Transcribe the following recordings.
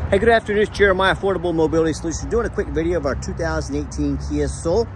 Hey, good afternoon. It's Jeremiah, Affordable Mobility Solutions, doing a quick video of our 2018 Kia Soul.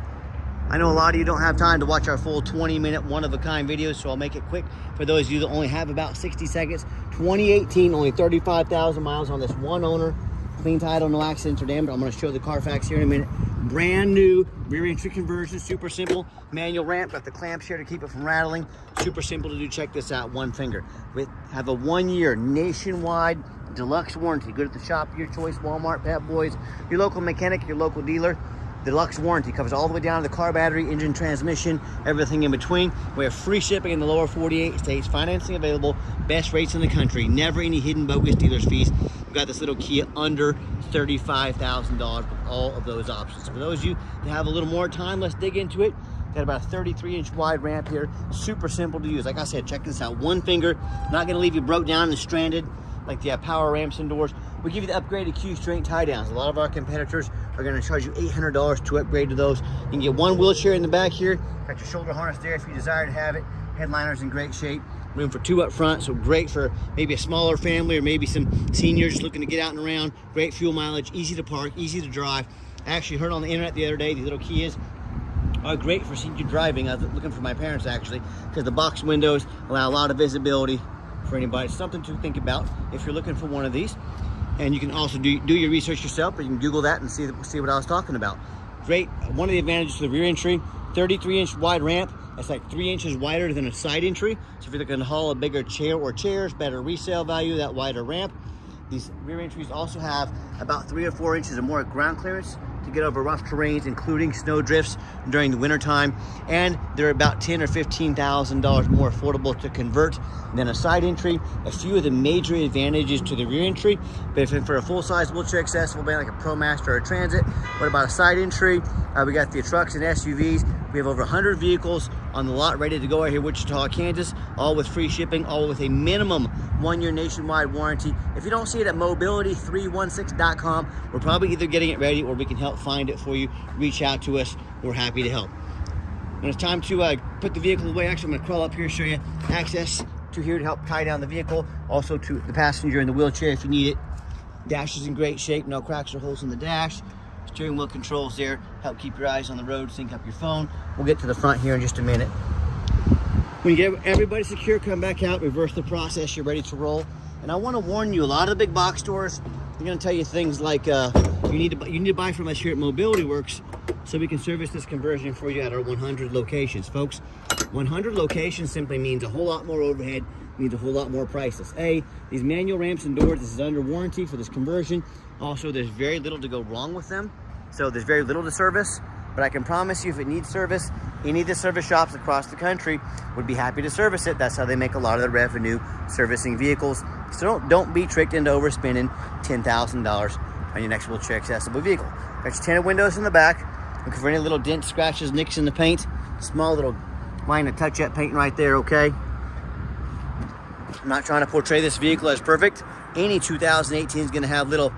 I know a lot of you don't have time to watch our full 20-minute one-of-a-kind videos, so I'll make it quick for those of you that only have about 60 seconds. 2018, only 35,000 miles on this one owner. Clean title, no accidents or damage. I'm going to show the Carfax here in a minute. Brand new rear entry conversion, super simple. Manual ramp, got the clamps here to keep it from rattling. Super simple to do. Check this out, one finger. We have a 1-year nationwide deluxe warranty. Good at the shop of your choice, Walmart, Pep Boys, your local mechanic, your local dealer. Deluxe warranty covers all the way down to the car battery, engine, transmission, everything in between. We have free shipping in the lower 48 states, financing available, best rates in the country, never any hidden bogus dealer's fees. We've got this little Kia under $35,000 with all of those options. So for those of you that have a little more time, let's dig into it. Got about a 33-inch wide ramp here, super simple to use. Like I said, check this out, one finger, not gonna leave you broke down and stranded like the power ramps and doors. We give you the upgraded Q strength tie downs. A lot of our competitors are going to charge you $800 to upgrade to those. You can get one wheelchair in the back here. Got your shoulder harness there if you desire to have it. Headliner's in great shape. Room for 2 up front, so great for maybe a smaller family or maybe some seniors looking to get out and around. Great fuel mileage, easy to park, easy to drive. I actually heard on the internet the other day, these little Kias are great for senior driving. I was looking for my parents actually, because the box windows allow a lot of visibility for anybody. It's something to think about if you're looking for one of these. And you can also do your research yourself, but you can Google that and see what I was talking about. Great. One of the advantages to the rear entry, 33-inch wide ramp. That's like 3 inches wider than a side entry. So if you're looking to haul a bigger chair or chairs, better resale value, that wider ramp. These rear entries also have about 3 or 4 inches of more ground clearance to get over rough terrains, including snow drifts during the winter time. And they're about $10,000 or $15,000 more affordable to convert than a side entry. A few of the major advantages to the rear entry, but if for a full-size wheelchair accessible van like a ProMaster or a Transit, what about a side entry? We got the trucks and SUVs. We have over 100 vehicles on the lot ready to go out here, Wichita, Kansas, all with free shipping, all with a minimum 1-year nationwide warranty. If you don't see it at mobility316.com, we're probably either getting it ready or we can help find it for you. Reach out to us. We're happy to help. When it's time to put the vehicle away, actually I'm going to crawl up here and show you access to here to help tie down the vehicle. Also to the passenger in the wheelchair if you need it. Dash is in great shape, no cracks or holes in the dash. Steering wheel controls there, help keep your eyes on the road, sync up your phone. We'll get to the front here in just a minute. When you get everybody secure, come back out, reverse the process, you're ready to roll. And I want to warn you, a lot of the big box stores, they're going to tell you things like you need to buy from us here at Mobility Works so we can service this conversion for you at our 100 locations. Folks, 100 locations simply means a whole lot more overhead, means a whole lot more prices. These manual ramps and doors, this is under warranty for this conversion. Also, there's very little to go wrong with them. So there's very little to service, but I can promise you if it needs service, any of the service shops across the country would be happy to service it. That's how they make a lot of their revenue, servicing vehicles. So don't be tricked into overspending $10,000 on your next wheelchair accessible vehicle. Got your tinted windows in the back. Looking for any little dents, scratches, nicks in the paint. Small little line of touch-up paint right there, okay? I'm not trying to portray this vehicle as perfect. Any 2018 is gonna have little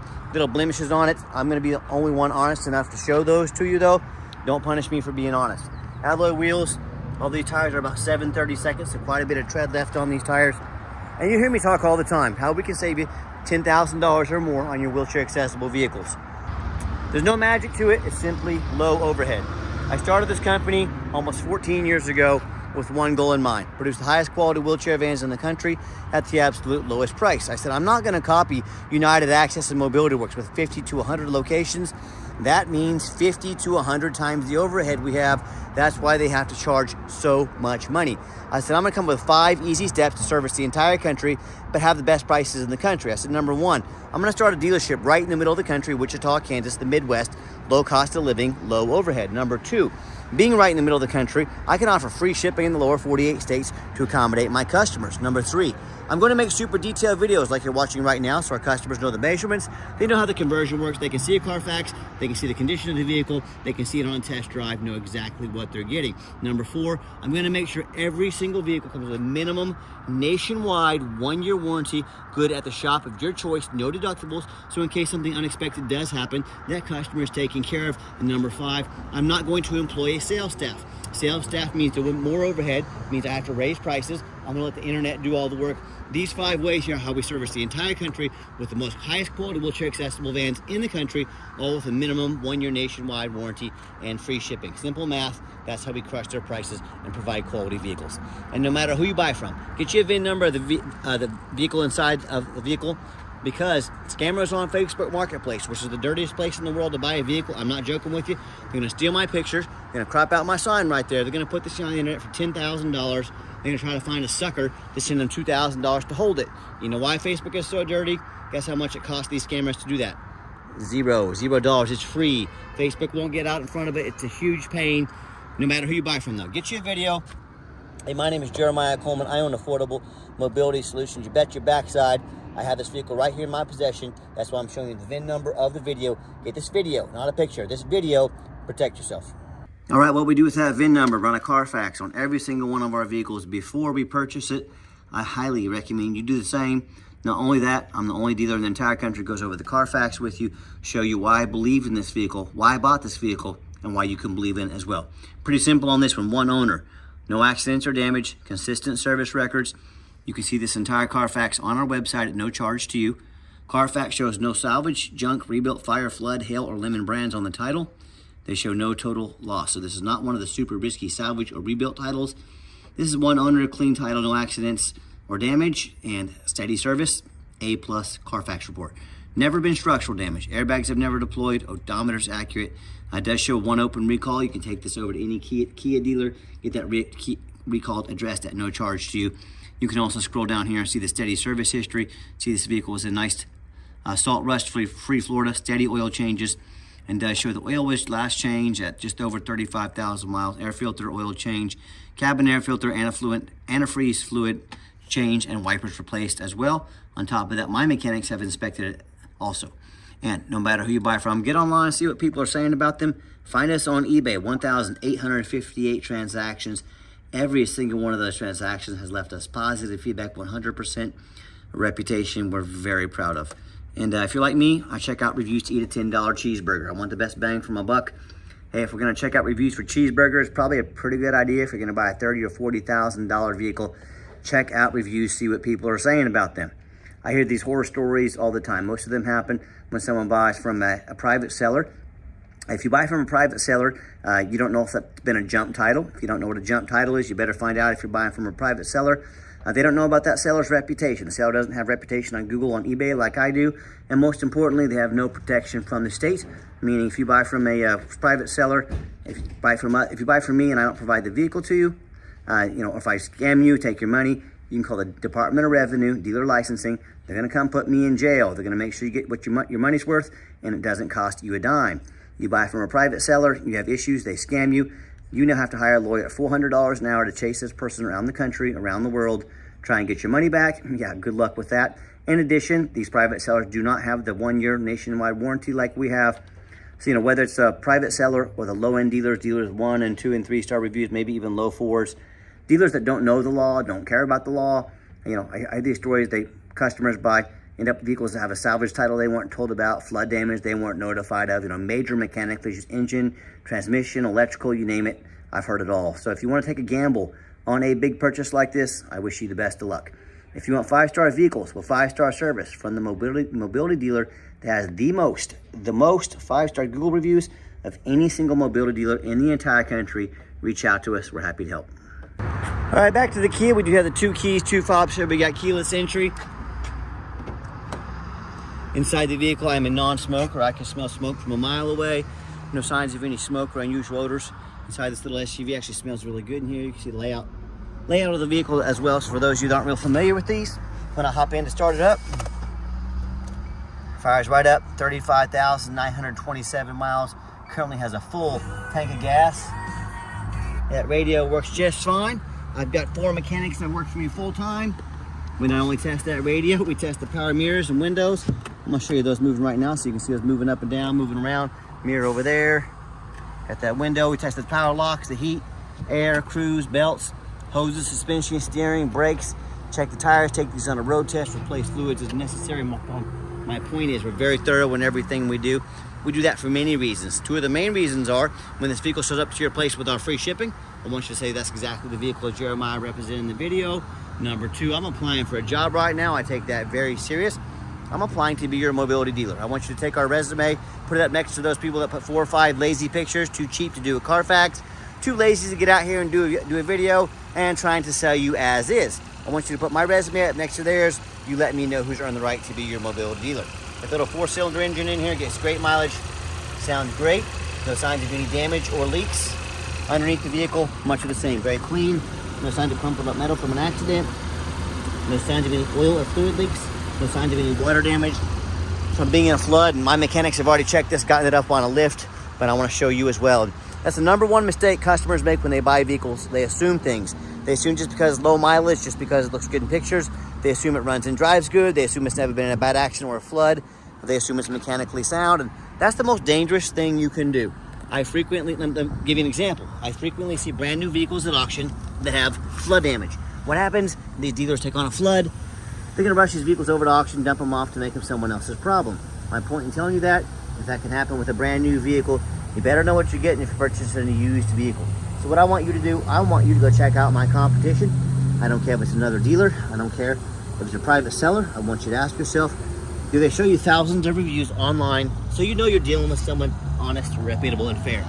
blemishes on it. I'm gonna be the only one honest enough to show those to you though. Don't punish me for being honest. Alloy wheels, all these tires are about 7/32, so quite a bit of tread left on these tires. And you hear me talk all the time, how we can save you $10,000 or more on your wheelchair accessible vehicles. There's no magic to it, it's simply low overhead. I started this company almost 14 years ago with one goal in mind: produce the highest quality wheelchair vans in the country at the absolute lowest price. I said, I'm not gonna copy United Access and Mobility Works with 50 to 100 locations. That means 50 to 100 times the overhead we have. That's why they have to charge so much money. I said, I'm gonna come with 5 easy steps to service the entire country, but have the best prices in the country. I said, number 1, I'm gonna start a dealership right in the middle of the country, Wichita, Kansas, the Midwest, low cost of living, low overhead. Number 2, being right in the middle of the country, I can offer free shipping in the lower 48 states to accommodate my customers. Number 3, I'm going to make super detailed videos like you're watching right now so our customers know the measurements, they know how the conversion works, they can see a Carfax, they can see the condition of the vehicle, they can see it on test drive, know exactly what they're getting. Number 4, I'm going to make sure every single vehicle comes with a minimum nationwide 1-year warranty, good at the shop of your choice, no deductibles, so in case something unexpected does happen, that customer is taken care of. And number 5, I'm not going to employ a sales staff. Sales staff means more overhead, means I have to raise prices. I'm gonna let the internet do all the work. These 5 ways here are how we service the entire country with the most highest quality wheelchair accessible vans in the country, all with a minimum 1-year nationwide warranty and free shipping. Simple math, that's how we crush their prices and provide quality vehicles. And no matter who you buy from, get you a VIN number of the vehicle inside of the vehicle, because scammers on Facebook Marketplace, which is the dirtiest place in the world to buy a vehicle. I'm not joking with you. They're gonna steal my pictures. They're gonna crop out my sign right there. They're gonna put this on the internet for $10,000. They're gonna try to find a sucker to send them $2,000 to hold it. You know why Facebook is so dirty? Guess how much it costs these scammers to do that? $0. It's free. Facebook won't get out in front of it. It's a huge pain, no matter who you buy from though. Get you a video. Hey, my name is Jeremiah Coleman. I own Affordable Mobility Solutions. You bet your backside I have this vehicle right here in my possession. That's why I'm showing you the VIN number of the video. Get this video, not a picture. This video, protect yourself. All right, what we do with that VIN number, run a Carfax on every single one of our vehicles before we purchase it. I highly recommend you do the same. Not only that, I'm the only dealer in the entire country who goes over the Carfax with you, show you why I believe in this vehicle, why I bought this vehicle, and why you can believe in it as well. Pretty simple on this one. One owner, no accidents or damage, consistent service records. You can see this entire Carfax on our website at no charge to you. Carfax shows no salvage, junk, rebuilt, fire, flood, hail, or lemon brands on the title. They show no total loss. So this is not one of the super risky salvage or rebuilt titles. This is one owner, clean title, no accidents or damage, and steady service, A+ Carfax report. Never been structural damage. Airbags have never deployed. Odometer's accurate. It does show one open recall. You can take this over to any Kia dealer, get that recall addressed at no charge to you. You can also scroll down here and see the steady service history. See this vehicle is a nice salt rust free Florida, steady oil changes, and does show the oil was last changed at just over 35,000 miles. Air filter oil change, cabin air filter, antifreeze fluid change, and wipers replaced as well. On top of that, my mechanics have inspected it also. And no matter who you buy from, get online, see what people are saying about them. Find us on eBay, 1,858 transactions. Every single one of those transactions has left us positive feedback, 100%. A reputation we're very proud of. And if you're like me, I check out reviews to eat a $10 cheeseburger. I want the best bang for my buck. Hey, if we're gonna check out reviews for cheeseburgers, probably a pretty good idea if you're gonna buy a $30,000 or $40,000 vehicle. Check out reviews, see what people are saying about them. I hear these horror stories all the time. Most of them happen when someone buys from a private seller. If you buy from a private seller, you don't know if that's been a jump title. If you don't know what a jump title is, you better find out if you're buying from a private seller. They don't know about that seller's reputation. The seller doesn't have reputation on Google, on eBay like I do. And most importantly, they have no protection from the state. Meaning if you buy from a private seller, if you buy from me and I don't provide the vehicle to you, or if I scam you, take your money, you can call the Department of Revenue, dealer licensing. They're gonna come put me in jail. They're gonna make sure you get what your money's worth, and it doesn't cost you a dime. You buy from a private seller, you have issues, they scam you. You now have to hire a lawyer at $400 an hour to chase this person around the country, around the world, try and get your money back. Yeah, good luck with that. In addition, these private sellers do not have the 1-year nationwide warranty like we have. So, whether it's a private seller or the low-end dealers 1 and 2 and 3 star reviews, maybe even low 4s, dealers that don't know the law, don't care about the law. I have these stories, customers end up vehicles that have a salvage title they weren't told about, flood damage they weren't notified of, major mechanical issues, engine, transmission, electrical, you name it. I've heard it all. So if you want to take a gamble on a big purchase like this, I wish you the best of luck. If you want 5-star vehicles with 5-star service from the mobility dealer that has the most 5-star Google reviews of any single mobility dealer in the entire country, reach out to us. We're happy to help. All right, back to the Kia. We do have the 2 keys, 2 fobs here. We got keyless entry. Inside the vehicle, I'm a non-smoker. I can smell smoke from a mile away. No signs of any smoke or unusual odors. Inside this little SUV, actually smells really good in here. You can see the layout of the vehicle as well. So for those of you that aren't real familiar with these, when I hop in to start it up, fires right up, 35,927 miles. Currently has a full tank of gas. That radio works just fine. I've got 4 mechanics that work for me full time. We not only test that radio, we test the power mirrors and windows. I'm gonna show you those moving right now so you can see us moving up and down, moving around. Mirror over there. At that window, we test the power locks, the heat, air, cruise, belts, hoses, suspension, steering, brakes. Check the tires, take these on a road test, replace fluids as necessary. My point is we're very thorough in everything we do. We do that for many reasons. 2 of the main reasons are when this vehicle shows up to your place with our free shipping, I want you to say that's exactly the vehicle Jeremiah represented in the video. Number two, I'm applying for a job right now. I take that very serious. I'm applying to be your mobility dealer. I want you to take our resume, put it up next to those people that put 4 or 5 lazy pictures, too cheap to do a Carfax, too lazy to get out here and do a video, and trying to sell you as is. I want you to put my resume up next to theirs. You let me know who's earned the right to be your mobility dealer. That little 4-cylinder engine in here gets great mileage, sounds great. No signs of any damage or leaks. Underneath the vehicle, much of the same, very clean. No signs of crumpled up metal from an accident. No signs of any oil or fluid leaks. No signs of any water damage from being in a flood. And my mechanics have already checked this, gotten it up on a lift, but I want to show you as well. That's the number one mistake customers make when they buy vehicles. They assume things. They assume just because it's low mileage, just because it looks good in pictures, they assume it runs and drives good. They assume it's never been in a bad accident or a flood. They assume it's mechanically sound, and that's the most dangerous thing you can do. Let me give you an example. I frequently see brand new vehicles at auction that have flood damage. What happens? These dealers take on a flood. They're gonna rush these vehicles over to auction, dump them off to make them someone else's problem. My point in telling you that, if that can happen with a brand new vehicle, you better know what you're getting if you're purchasing a used vehicle. So what I want you to do, I want you to go check out my competition. I don't care if it's another dealer. I don't care if it's a private seller. I want you to ask yourself, do they show you thousands of reviews online so you know you're dealing with someone honest, reputable, and fair?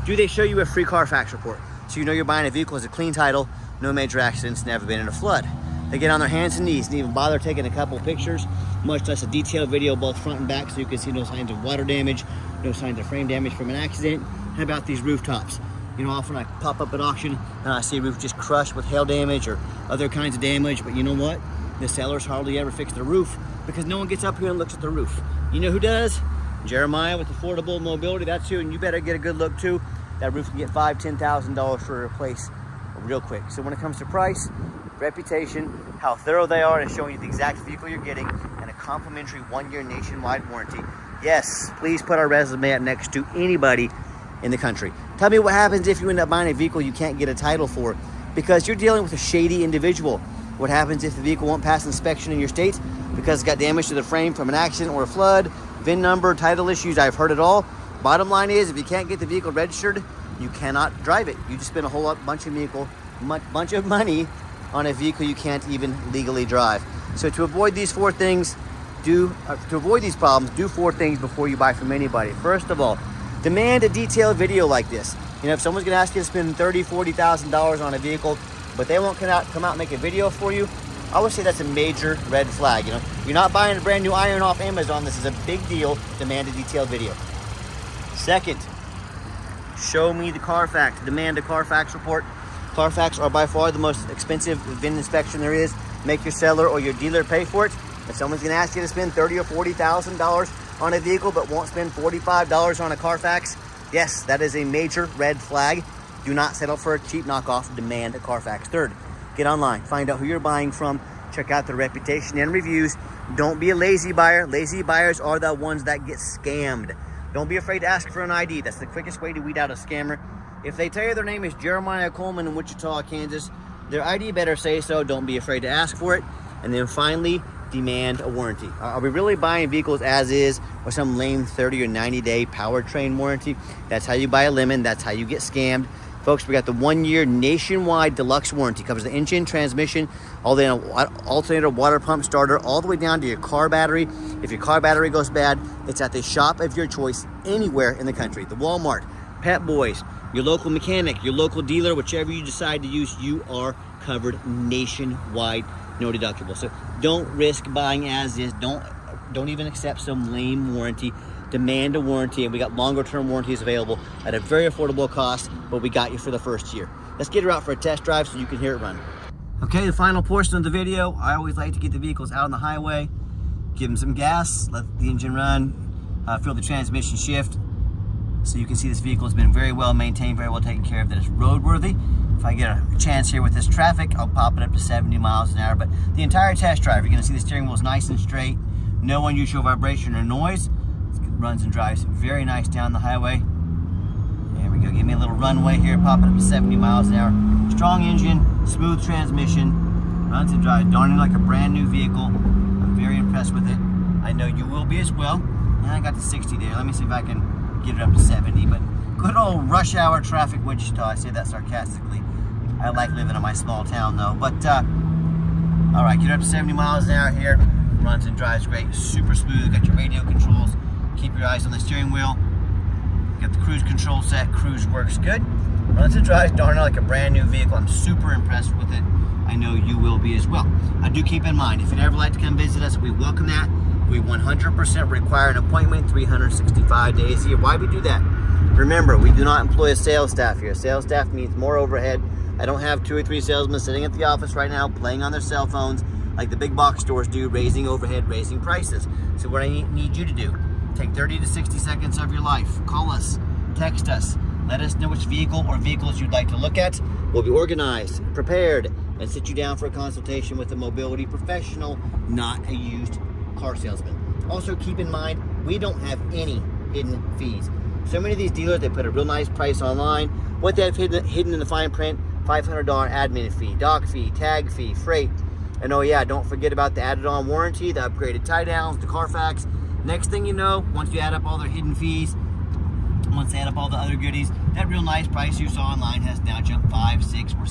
Do they show you a free Carfax report so you know you're buying a vehicle with a clean title, no major accidents, never been in a flood? They get on their hands and knees and even bother taking a couple pictures, much less a detailed video both front and back so you can see no signs of water damage, no signs of frame damage from an accident. How about these rooftops? You know, often I pop up at auction and I see a roof just crushed with hail damage or other kinds of damage, but you know what? The sellers hardly ever fix the roof because no one gets up here and looks at the roof. You know who does? Jeremiah with Affordable Mobility. That's you, and you better get a good look too. That roof can get $5,000, $10,000 for a replace real quick. So when it comes to price, reputation, how thorough they are in showing you the exact vehicle you're getting, and a complimentary 1-year nationwide warranty. Yes, please put our resume up next to anybody in the country. Tell me what happens if you end up buying a vehicle you can't get a title for because you're dealing with a shady individual. What happens if the vehicle won't pass inspection in your state because it's got damage to the frame from an accident or a flood, VIN number, title issues? I've heard it all. Bottom line is, if you can't get the vehicle registered, you cannot drive it. You just spend a whole bunch of money on a vehicle you can't even legally drive. So to avoid these 4 things, to avoid these problems, do 4 things before you buy from anybody. First of all, demand a detailed video like this. You know, if someone's gonna ask you to spend $30,000, $40,000 on a vehicle, but they won't come out and make a video for you, I would say that's a major red flag. You know, you're not buying a brand new iron off Amazon. This is a big deal. Demand a detailed video. Second, show me the Carfax. Demand a Carfax report. Carfax are by far the most expensive VIN inspection there is. Make your seller or your dealer pay for it. If someone's gonna ask you to spend $30,000 or $40,000 on a vehicle but won't spend $45 on a Carfax, yes, that is a major red flag. Do not settle for a cheap knockoff. Demand a Carfax. Third, get online, find out who you're buying from, check out their reputation and reviews. Don't be a lazy buyer. Lazy buyers are the ones that get scammed. Don't be afraid to ask for an ID. That's the quickest way to weed out a scammer. If they tell you their name is Jeremiah Coleman in Wichita, Kansas, their ID better say so. Don't be afraid to ask for it. And then finally, demand a warranty. Are we really buying vehicles as is or some lame 30 or 90-day powertrain warranty? That's how you buy a lemon. That's how you get scammed. Folks, we got the 1-year nationwide deluxe warranty. Covers the engine, transmission, all the alternator, water pump, starter, all the way down to your car battery. If your car battery goes bad, it's at the shop of your choice anywhere in the country. The Walmart, Pep Boys, your local mechanic, your local dealer, whichever you decide to use, you are covered nationwide, no deductible. So don't risk buying as is. Don't even accept some lame warranty. Demand a warranty, and we got longer term warranties available at a very affordable cost, but we got you for the first year. Let's get her out for a test drive so you can hear it run. Okay, the final portion of the video, I always like to get the vehicles out on the highway, give them some gas, let the engine run, feel the transmission shift, so you can see this vehicle has been very well maintained, very well taken care of, that it's roadworthy. If I get a chance here with this traffic, I'll pop it up to 70 miles an hour, but the entire test drive, you're gonna see the steering wheel is nice and straight, no unusual vibration or noise. Runs and drives very nice down the highway. There we go. Give me a little runway here, pop it up to 70 miles an hour. Strong engine, smooth transmission, runs and drives darn like a brand new vehicle. I'm very impressed with it. I know you will be as well. And I got to 60 there. Let me see if I can get it up to 70. But good old rush hour traffic Wichita. I say that sarcastically. I like living in my small town though. But All right, get up to 70 miles an hour here. Runs and drives great, super smooth. Got your radio controls. Keep your eyes on the steering wheel. Got the cruise control set. Cruise works good. Runs and drives darn near like a brand new vehicle. I'm super impressed with it. I know you will be as well. I do keep in mind, if you'd ever like to come visit us, we welcome that. We 100% require an appointment 365 days a year. Why we do that? Remember, we do not employ a sales staff here. Sales staff means more overhead. I don't have 2 or 3 salesmen sitting at the office right now playing on their cell phones like the big box stores do, raising overhead, raising prices. So what I need you to do, take 30 to 60 seconds of your life. Call us, text us, let us know which vehicle or vehicles you'd like to look at. We'll be organized, prepared, and sit you down for a consultation with a mobility professional, not a used car salesman. Also keep in mind, we don't have any hidden fees. So many of these dealers, they put a real nice price online. What they have hidden in the fine print, $500 admin fee, doc fee, tag fee, freight. And oh yeah, don't forget about the added on warranty, the upgraded tie downs, the Carfax. Next thing you know, once you add up all their hidden fees, once they add up all the other goodies, that real nice price you saw online has now jumped $5,000, $6,000, or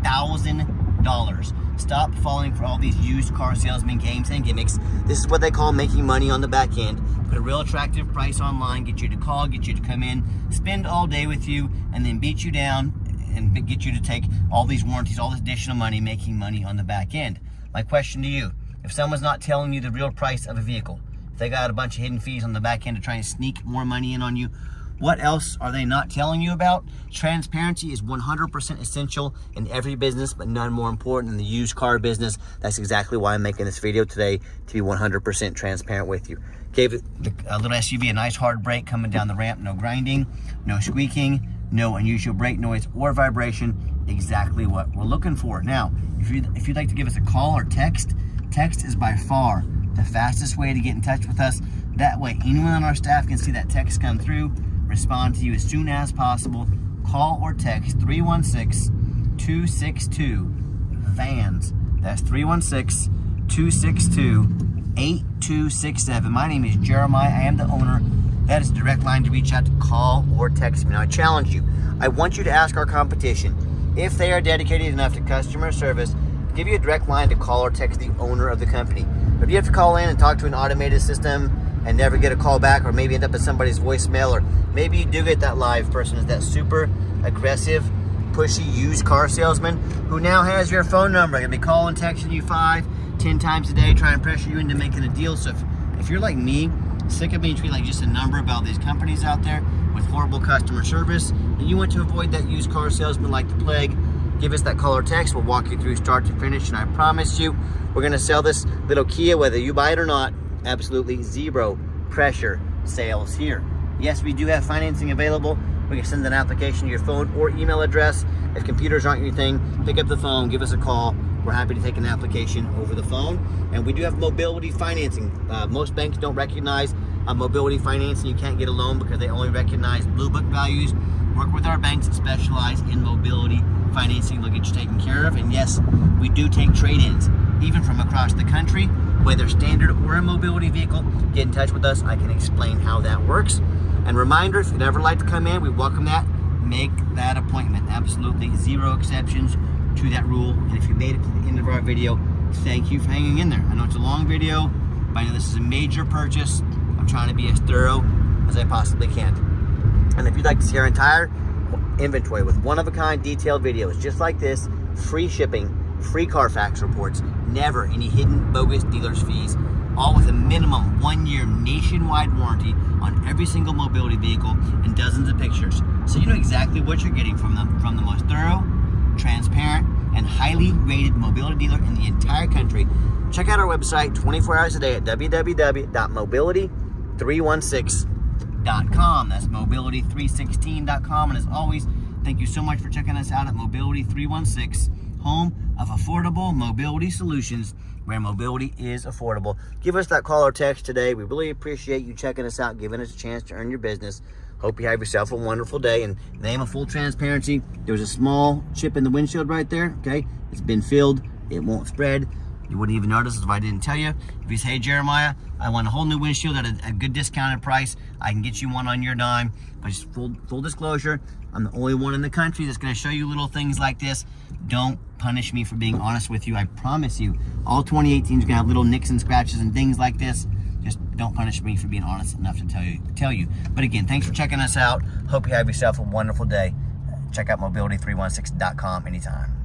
$7,000. Stop falling for all these used car salesman games and gimmicks. This is what they call making money on the back end. Put a real attractive price online, get you to call, get you to come in, spend all day with you, and then beat you down and get you to take all these warranties, all this additional money, making money on the back end. My question to you, if someone's not telling you the real price of a vehicle, if they got a bunch of hidden fees on the back end to try and sneak more money in on you, what else are they not telling you about? Transparency is 100% essential in every business, but none more important than the used car business. That's exactly why I'm making this video today, to be 100% transparent with you. Gave a little SUV a nice hard brake coming down the ramp, no grinding, no squeaking, no unusual brake noise or vibration, exactly what we're looking for. Now, if you'd like to give us a call or text is by far the fastest way to get in touch with us. That way, anyone on our staff can see that text come through, respond to you as soon as possible. Call or text 316-262-VANS. That's 316-262-8267. My name is Jeremiah. I am the owner. That is a direct line to reach out to, call or text me. Now, I challenge you. I want you to ask our competition if they are dedicated enough to customer service, give you a direct line to call or text the owner of the company. But if you have to call in and talk to an automated system and never get a call back, or maybe end up in somebody's voicemail, or maybe you do get that live person, is that super aggressive, pushy used car salesman who now has your phone number, gonna be calling, texting you 5-10 times a day, trying to pressure you into making a deal. So if you're like me, sick of being treated like just a number about these companies out there with horrible customer service, and you want to avoid that used car salesman like the plague, give us that call or text. We'll walk you through start to finish, and I promise you, we're gonna sell this little Kia, whether you buy it or not. Absolutely zero pressure sales here. Yes, we do have financing available. We can send an application to your phone or email address. If computers aren't your thing, pick up the phone, give us a call. We're happy to take an application over the phone. And we do have mobility financing. Most banks don't recognize mobility financing. You can't get a loan because they only recognize blue book values. Work with our banks that specialize in mobility financing. They'll get you taken care of. And yes, we do take trade-ins, even from across the country, whether standard or a mobility vehicle. Get in touch with us. I can explain how that works. And reminder, if you'd ever like to come in, we welcome that. Make that appointment. Absolutely zero exceptions to that rule. And if you made it to the end of our video, thank you for hanging in there. I know it's a long video, but I know this is a major purchase. I'm trying to be as thorough as I possibly can. And if you'd like to see our entire inventory with one-of-a-kind detailed videos just like this, free shipping, free Carfax reports, never any hidden bogus dealer's fees, all with a minimum 1-year nationwide warranty on every single mobility vehicle and dozens of pictures. So you know exactly what you're getting from the most thorough, transparent, and highly rated mobility dealer in the entire country. Check out our website 24 hours a day at www.mobility316.com. That's mobility316.com. And as always, thank you so much for checking us out at Mobility 316, home of affordable mobility solutions, where mobility is affordable. Give us that call or text today. We really appreciate you checking us out, giving us a chance to earn your business. Hope you have yourself a wonderful day. And in the name of full transparency, there was a small chip in the windshield right there, okay? It's been filled. It won't spread. You wouldn't even notice if I didn't tell you. If you say, hey, Jeremiah, I want a whole new windshield at a good discounted price, I can get you one on your dime. But just full disclosure, I'm the only one in the country that's gonna show you little things like this. Don't punish me for being honest with you. I promise you, all 2018s are gonna have little nicks and scratches and things like this. Just don't punish me for being honest enough to tell you. But again, thanks for checking us out. Hope you have yourself a wonderful day. Check out mobility316.com anytime.